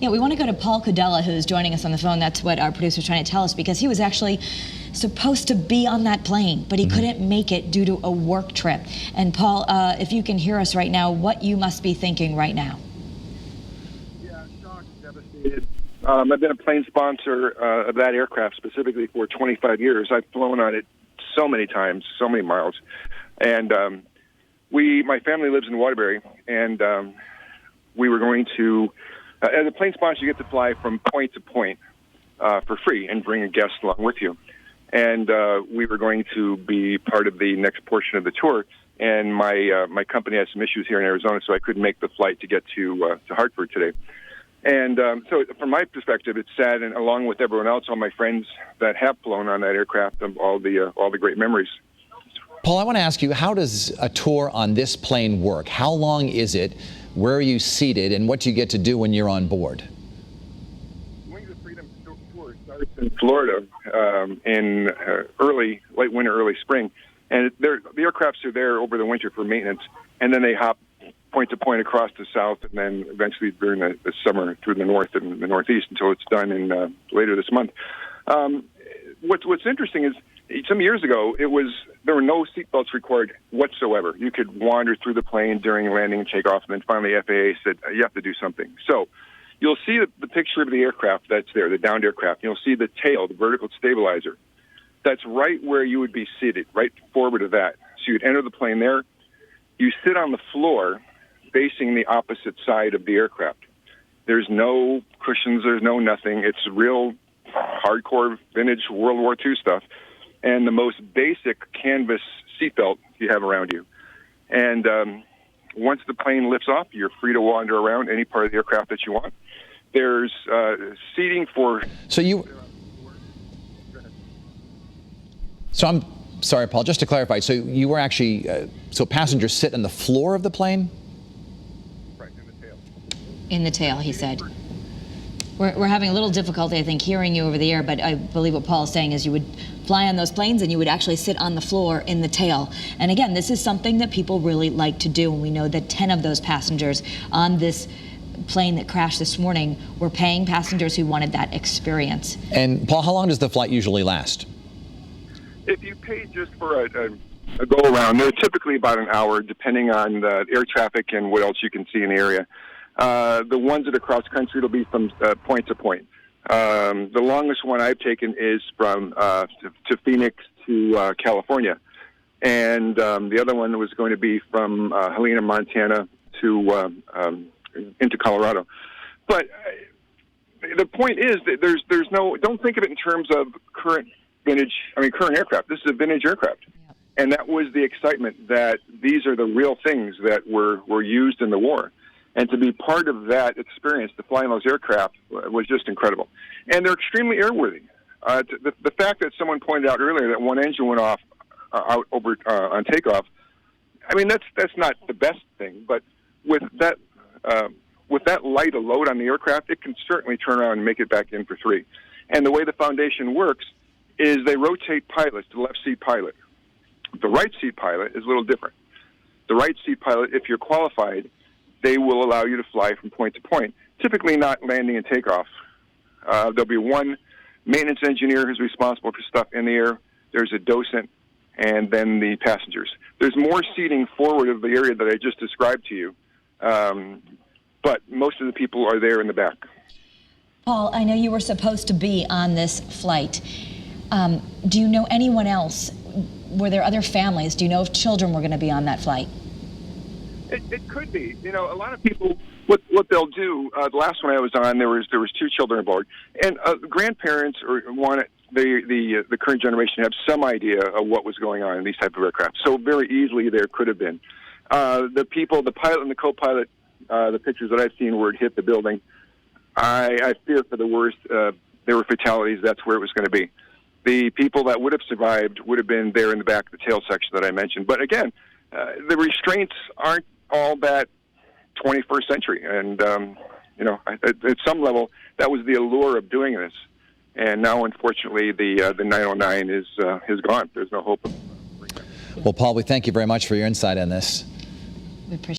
Yeah, we want to go to Paul Cudella, who's joining us on the phone. That's what our producer's trying to tell us, because he was actually supposed to be on that plane, but he couldn't make it due to a work trip. And Paul, if you can hear us right now, what you must be thinking right now. Yeah, shocked, devastated. I've been a plane sponsor of that aircraft specifically for 25 years. I've flown on it so many times, so many miles. And my family lives in Waterbury, and we were going to, as a plane sponsor, you get to fly from point to point for free and bring a guest along with you. And we were going to be part of the next portion of the tour. And my company had some issues here in Arizona, so I couldn't make the flight to get to Hartford today. And so from my perspective, it's sad, and along with everyone else, all my friends that have flown on that aircraft, all the great memories. Paul, I want to ask you, how does a tour on this plane work? How long is it? Where are you seated? And what do you get to do when you're on board? Wings of Freedom tour starts in Florida in late winter, early spring. And the aircrafts are there over the winter for maintenance, and then they hop point to point across the south, and then eventually during the summer through the north and the northeast until it's done in later this month. What's interesting is some years ago there were no seatbelts required whatsoever. You could wander through the plane during landing and takeoff, and then finally FAA said you have to do something. So you'll see the picture of the aircraft that's there, the downed aircraft. You'll see the tail, the vertical stabilizer. That's right where you would be seated, right forward of that. So you'd enter the plane there. You sit on the floor facing the opposite side of the aircraft. There's no cushions, there's no nothing. It's real hardcore vintage World War II stuff, and the most basic canvas seatbelt you have around you. And once the plane lifts off, you're free to wander around any part of the aircraft that you want. There's seating for... So I'm sorry, Paul, just to clarify, so you were actually, so passengers sit on the floor of the plane? Right, in the tail. In the tail, he said. We're having a little difficulty, I think, hearing you over the air, but I believe what Paul is saying is you would fly on those planes and you would actually sit on the floor in the tail. And again, this is something that people really like to do, and we know that 10 of those passengers on this plane that crashed this morning were paying passengers who wanted that experience. And Paul, how long does the flight usually last? If you pay just for a go-around, they're typically about an hour, depending on the air traffic and what else you can see in the area. The ones that are cross-country will be from point to point. The longest one I've taken is from to Phoenix to California. And the other one was going to be from Helena, Montana to into Colorado. But the point is that there's no, don't think of it in terms of current aircraft. This is a vintage aircraft. Yeah. And that was the excitement, that these are the real things that were used in the war. And to be part of that experience, to fly in those aircraft, was just incredible. And they're extremely airworthy. The fact that someone pointed out earlier that one engine went off on takeoff, I mean, that's not the best thing, but with that light a load on the aircraft, it can certainly turn around and make it back in for three. And the way the foundation works is they rotate pilots to the left seat pilot. The right seat pilot is a little different. The right seat pilot, if you're qualified, they will allow you to fly from point to point, typically not landing and takeoff. There'll be one maintenance engineer who's responsible for stuff in the air. There's a docent, and then the passengers. There's more seating forward of the area that I just described to you, but most of the people are there in the back. Paul, I know you were supposed to be on this flight. Do you know anyone else? Were there other families? Do you know if children were going to be on that flight? It could be. You know, a lot of people, what they'll do, the last one I was on, there was two children aboard, and grandparents wanted the current generation have some idea of what was going on in these type of aircraft. So very easily there could have been. The people, the pilot and the co-pilot, the pictures that I've seen where it hit the building, I fear for the worst. There were fatalities. That's where it was going to be. The people that would have survived would have been there in the back of the tail section that I mentioned. But again, the restraints aren't all that 21st century. And, you know, at some level, that was the allure of doing this. And now, unfortunately, the 909 is gone. There's no hope of. Well, Paul, we thank you very much for your insight on this. We appreciate